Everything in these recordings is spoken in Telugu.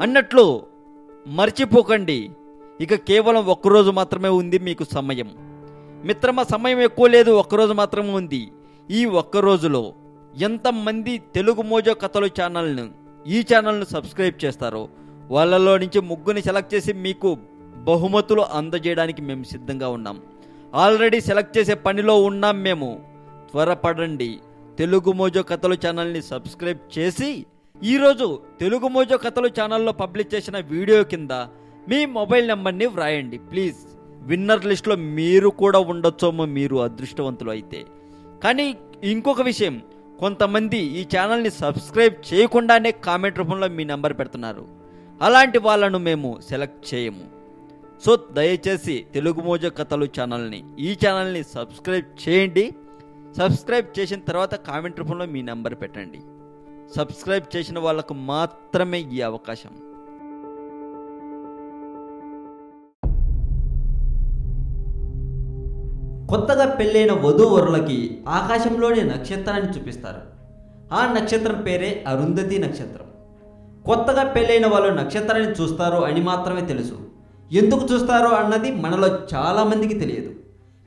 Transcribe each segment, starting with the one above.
అన్నట్లు మర్చిపోకండి, ఇక కేవలం ఒక్కరోజు మాత్రమే ఉంది మీకు సమయం. మిత్రమా, సమయం ఎక్కువ లేదు, ఒక్కరోజు మాత్రమే ఉంది. ఈ ఒక్కరోజులో ఎంతమంది తెలుగు మోజో కథలు ఈ ఛానల్ను సబ్స్క్రైబ్ చేస్తారో వాళ్ళలో నుంచి ముగ్గురిని సెలెక్ట్ చేసి మీకు బహుమతులు అందజేయడానికి మేము సిద్ధంగా ఉన్నాం. ఆల్రెడీ సెలెక్ట్ చేసే పనిలో ఉన్నాం మేము. త్వరపడండి, తెలుగు మోజో కథలు ఛానల్ని సబ్స్క్రైబ్ చేసి ఈరోజు తెలుగు మోజో కథలు ఛానల్లో పబ్లిష్ చేసిన వీడియో కింద మీ మొబైల్ నెంబర్ని వ్రాయండి ప్లీజ్. విన్నర్ లిస్ట్లో మీరు కూడా ఉండొచ్చేమో, మీరు అదృష్టవంతులు అయితే. కానీ ఇంకొక విషయం, కొంతమంది ఈ ఛానల్ని సబ్స్క్రైబ్ చేయకుండానే కామెంట్ రూపంలో మీ నెంబర్ పెడుతున్నారు. అలాంటి వాళ్ళను మేము సెలెక్ట్ చేయము. సో దయచేసి తెలుగు మోజో కథలు ఈ ఛానల్ని సబ్స్క్రైబ్ చేయండి. సబ్స్క్రైబ్ చేసిన తర్వాత కామెంట్ రూపంలో మీ నెంబర్ పెట్టండి. సబ్స్క్రైబ్ చేసిన వాళ్ళకు మాత్రమే ఈ అవకాశం. కొత్తగా పెళ్ళైన వధూవరులకి ఆకాశంలోని నక్షత్రాన్ని చూపిస్తారు. ఆ నక్షత్రం పేరే అరుంధతి నక్షత్రం. కొత్తగా పెళ్ళైన వాళ్ళు నక్షత్రాన్ని చూస్తారు అని మాత్రమే తెలుసు. ఎందుకు చూస్తారో అన్నది మనలో చాలామందికి తెలియదు.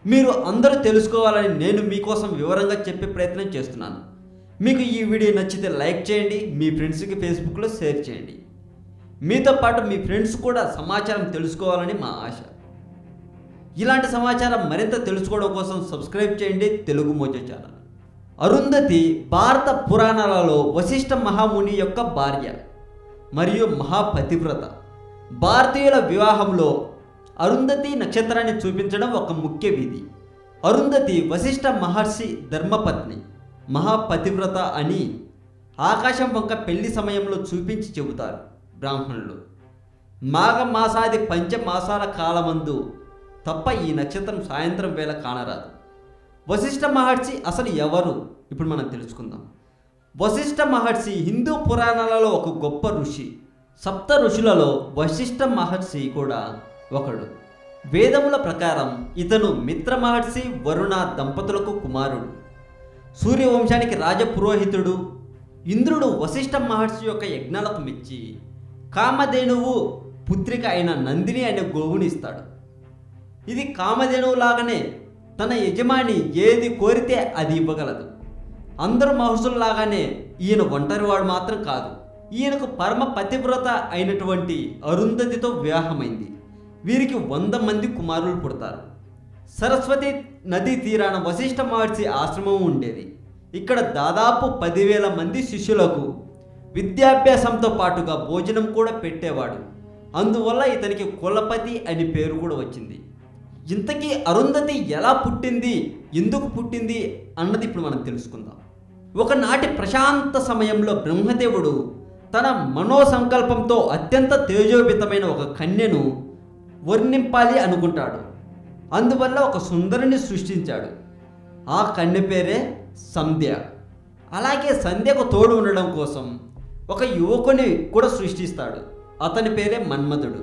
మీరు అందరూ తెలుసుకోవాలని నేను మీకోసం వివరంగా చెప్పే ప్రయత్నం చేస్తున్నాను. మీకు ఈ వీడియో నచ్చితే లైక్ చేయండి, మీ ఫ్రెండ్స్కి ఫేస్బుక్లో షేర్ చేయండి. మీతో పాటు మీ ఫ్రెండ్స్ కూడా సమాచారం తెలుసుకోవాలని మా ఆశ. ఇలాంటి సమాచారం మరింత తెలుసుకోవడం కోసం సబ్స్క్రైబ్ చేయండి తెలుగు మోజో ఛానల్. అరుంధతి భారత పురాణాలలో వశిష్ఠ మహాముని యొక్క భార్య మరియు మహాపతివ్రత. భారతీయుల వివాహంలో అరుంధతి నక్షత్రాన్ని చూపించడం ఒక ముఖ్య విధి. అరుంధతి వశిష్ఠ మహర్షి ధర్మపత్ని, మహాపతివ్రత అని ఆకాశం వంక పెళ్లి సమయంలో చూపించి చెబుతారు బ్రాహ్మణులు. మాఘమాసాది పంచమాసాల కాలమందు తప్ప ఈ నక్షత్రం సాయంత్రం వేళ కానరాదు. వశిష్ఠ మహర్షి అసలు ఎవరు ఇప్పుడు మనం తెలుసుకుందాం. వశిష్ఠ మహర్షి హిందూ పురాణాలలో ఒక గొప్ప ఋషి. సప్త ఋషులలో వశిష్ఠ మహర్షి కూడా ఒకడు. వేదముల ప్రకారం ఇతను మిత్ర మహర్షి వరుణ దంపతులకు కుమారుడు. సూర్యవంశానికి రాజపురోహితుడు. ఇంద్రుడు వశిష్ఠ మహర్షి యొక్క యజ్ఞాలకు మెచ్చి కామధేనువు పుత్రిక అయిన నందిని అనే గోవుని ఇస్తాడు. ఇది కామధేనువులాగానే తన యజమాని ఏది కోరితే అది ఇవ్వగలదు. అందరూ మహర్షుల్లాగానే ఈయన ఒంటరివాడు మాత్రం కాదు. ఈయనకు పరమ పతివ్రత అయినటువంటి అరుంధతితో వివాహమైంది. వీరికి 100 మంది కుమారులు పుడతారు. సరస్వతి నదీ తీరాన వశిష్ఠ మహర్షి ఆశ్రమం ఉండేది. ఇక్కడ దాదాపు 10,000 మంది శిష్యులకు విద్యాభ్యాసంతో పాటుగా భోజనం కూడా పెట్టేవాడు. అందువల్ల ఇతనికి కులపతి అని పేరు కూడా వచ్చింది. ఇంతకీ అరుంధతి ఎలా పుట్టింది, ఎందుకు పుట్టింది అన్నది ఇప్పుడు మనం తెలుసుకుందాం. ఒకనాటి ప్రశాంత సమయంలో బ్రహ్మదేవుడు తన మనోసంకల్పంతో అత్యంత తేజోభితమైన ఒక కన్యను వర్ణింపాలి అనుకుంటాడు. అందువల్ల ఒక సుందరిని సృష్టించాడు. ఆ కన్య పేరే సంధ్య. అలాగే సంధ్యకు తోడు ఉండడం కోసం ఒక యువకుని కూడా సృష్టిస్తాడు. అతని పేరే మన్మధుడు.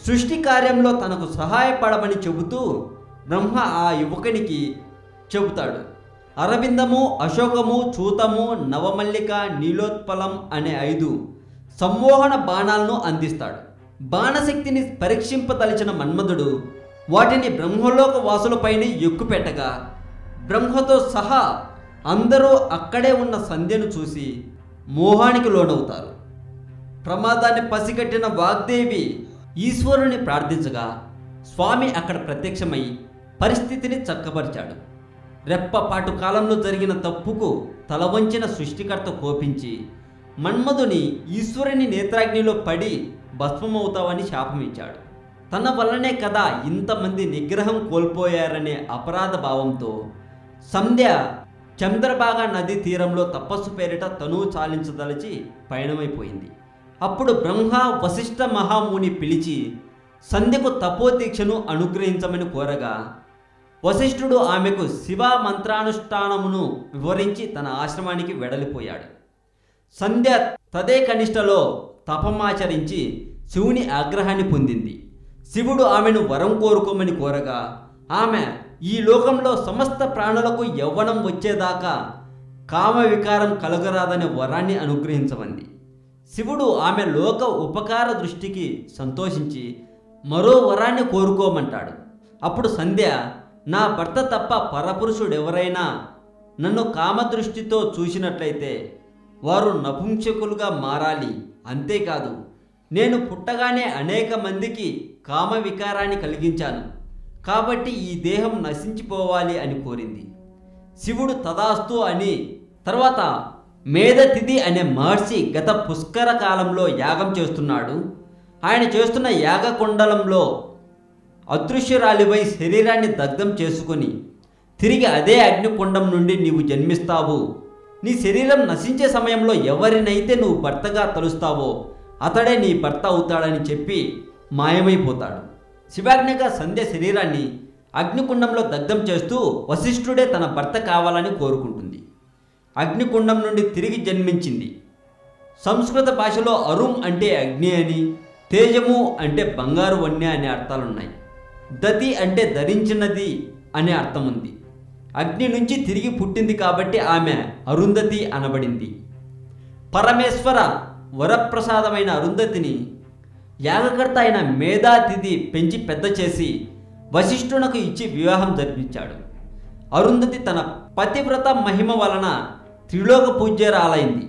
సృష్టి కార్యంలో తనకు సహాయపడమని చెబుతూ బ్రహ్మ ఆ యువకునికి చెబుతాడు. అరవిందము, అశోకము, చూతము, నవమల్లిక, నీలోత్పలం అనే 5 సమ్మోహన బాణాలను అందిస్తాడు. బాణశక్తిని పరీక్షింపదలిచిన మన్మధుడు వాటిని బ్రహ్మలోక వాసులపైనే ఎక్కుపెట్టగా బ్రహ్మతో సహా అందరూ అక్కడే ఉన్న సంధ్యను చూసి మోహానికి లోనవుతారు. ప్రమాదాన్ని పసిగట్టిన వాగ్దేవి ఈశ్వరుని ప్రార్థించగా స్వామి అక్కడ ప్రత్యక్షమై పరిస్థితిని చక్కబరిచాడు. రెప్పపాటు కాలంలో జరిగిన తప్పుకు తలవంచిన సృష్టికర్త కోపించి మన్మధుని ఈశ్వరుని నేత్రాగ్నిలో పడి భస్మమవుతావని శాపమిచ్చాడు. తన వల్లనే కదా ఇంతమంది నిగ్రహం కోల్పోయారనే అపరాధ భావంతో సంధ్య చంద్రభాగా నదీ తీరంలో తపస్సు పేరిట తనువు చాలించదలిచి పయనమైపోయింది. అప్పుడు బ్రహ్మ వశిష్ఠ మహాముని పిలిచి సంధ్యకు తపోదీక్షను అనుగ్రహించమని కోరగా వశిష్ఠుడు ఆమెకు శివ మంత్రానుష్ఠానమును వివరించి తన ఆశ్రమానికి వెడలిపోయాడు. సంధ్య తదే కనిష్టలో తపమాచరించి శివుని ఆగ్రహాన్ని పొందింది. శివుడు ఆమెను వరం కోరుకోమని కోరగా ఆమె ఈ లోకంలో సమస్త ప్రాణులకు యవ్వనం వచ్చేదాకా కామ వికారం కలగరాదనే వరాన్ని అనుగ్రహించమంది. శివుడు ఆమె లోక ఉపకార దృష్టికి సంతోషించి మరో వరాన్ని కోరుకోమంటాడు. అప్పుడు సంధ్య, నా భర్త తప్ప పరపురుషుడెవరైనా నన్ను కామదృష్టితో చూసినట్లయితే వారు నపుంసకులుగా మారాలి. అంతేకాదు, నేను పుట్టగానే అనేక మందికి కామ వికారాన్ని కలిగించాను, కాబట్టి ఈ దేహం నశించిపోవాలి అని కోరింది. శివుడు తదాస్తు అని తర్వాత మేధతిథి అనే మహర్షి గత పుష్కర కాలంలో యాగం చేస్తున్నాడు. ఆయన చేస్తున్న యాగకుండలంలో అదృశ్యరాలిపై శరీరాన్ని దగ్ధం చేసుకొని తిరిగి అదే అగ్నికుండం నుండి నీవు జన్మిస్తావు. నీ శరీరం నశించే సమయంలో ఎవరినైతే నువ్వు భర్తగా తలుస్తావో అతడే నీ భర్త అవుతాడని చెప్పి మాయమైపోతాడు. శివాజ్ఞగా సంధ్య శరీరాన్ని అగ్నికుండంలో దగ్ధం చేస్తూ వశిష్ఠుడే తన భర్త కావాలని కోరుకుంటుంది. అగ్నికుండం నుండి తిరిగి జన్మించింది. సంస్కృత భాషలో అరుం అంటే అగ్ని అని, తేజము అంటే బంగారు వన్య అనే అర్థాలున్నాయి. దతి అంటే ధరించినది అనే అర్థం ఉంది. అగ్ని నుంచి తిరిగి పుట్టింది కాబట్టి ఆమె అరుంధతి అనబడింది. పరమేశ్వర వరప్రసాదమైన అరుంధతిని యాగకర్త అయిన మేధాతిథి పెంచి పెద్ద చేసి వశిష్ఠునకు ఇచ్చి వివాహం జరిపించాడు. అరుంధతి తన పతివ్రత మహిమ వలన త్రిలోక పూజ్యరాలైంది.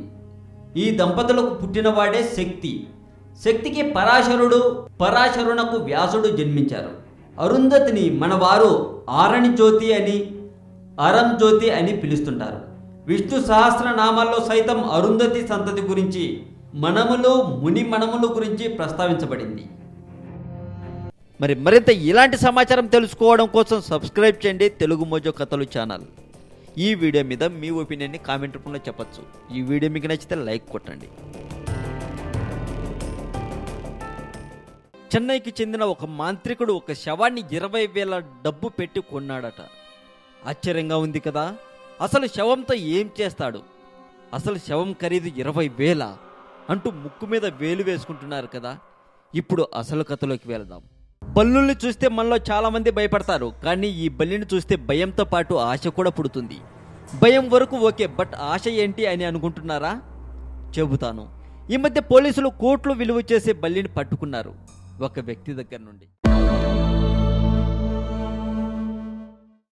ఈ దంపతులకు పుట్టినవాడే శక్తి. శక్తికి పరాశరుడు, పరాశరునకు వ్యాసుడు జన్మించారు. అరుంధతిని మనవారు ఆరణి జ్యోతి అని, అరం జ్యోతి అని పిలుస్తుంటారు. విష్ణు సహస్రనామాల్లో సైతం అరుంధతి సంతతి గురించి మనములు, ముని మనములు గురించి ప్రస్తావించబడింది. మరింత ఇలాంటి సమాచారం తెలుసుకోవడం కోసం సబ్స్క్రైబ్ చేయండి తెలుగు మోజో కథలు ఛానల్. ఈ వీడియో మీద మీ ఒపీనియన్ని కామెంట్ రూపంలో చెప్పచ్చు. ఈ వీడియో మీకు నచ్చితే లైక్ కొట్టండి. చెన్నైకి చెందిన ఒక మాంత్రికుడు ఒక శవాన్ని 20,000 డబ్బు పెట్టి కొన్నాడట. ఆశ్చర్యంగా ఉంది కదా. అసలు శవంతో ఏం చేస్తాడు? అసలు శవం ఖరీదు 20,000 అంటూ ముక్కు మీద వేలు వేసుకుంటున్నారు కదా. ఇప్పుడు అసలు కథలోకి వెళదాం. బల్లుల్ని చూస్తే మనలో చాలామంది భయపడతారు, కానీ ఈ బల్లిని చూస్తే భయంతో పాటు ఆశ కూడా పుడుతుంది. భయం వరకు ఓకే, బట్ ఆశ ఏంటి అని అనుకుంటున్నారా? చెబుతాను. ఈ మధ్య పోలీసులు కోట్లు విలువ చేసే బల్లిని పట్టుకున్నారు ఒక వ్యక్తి దగ్గర నుండి.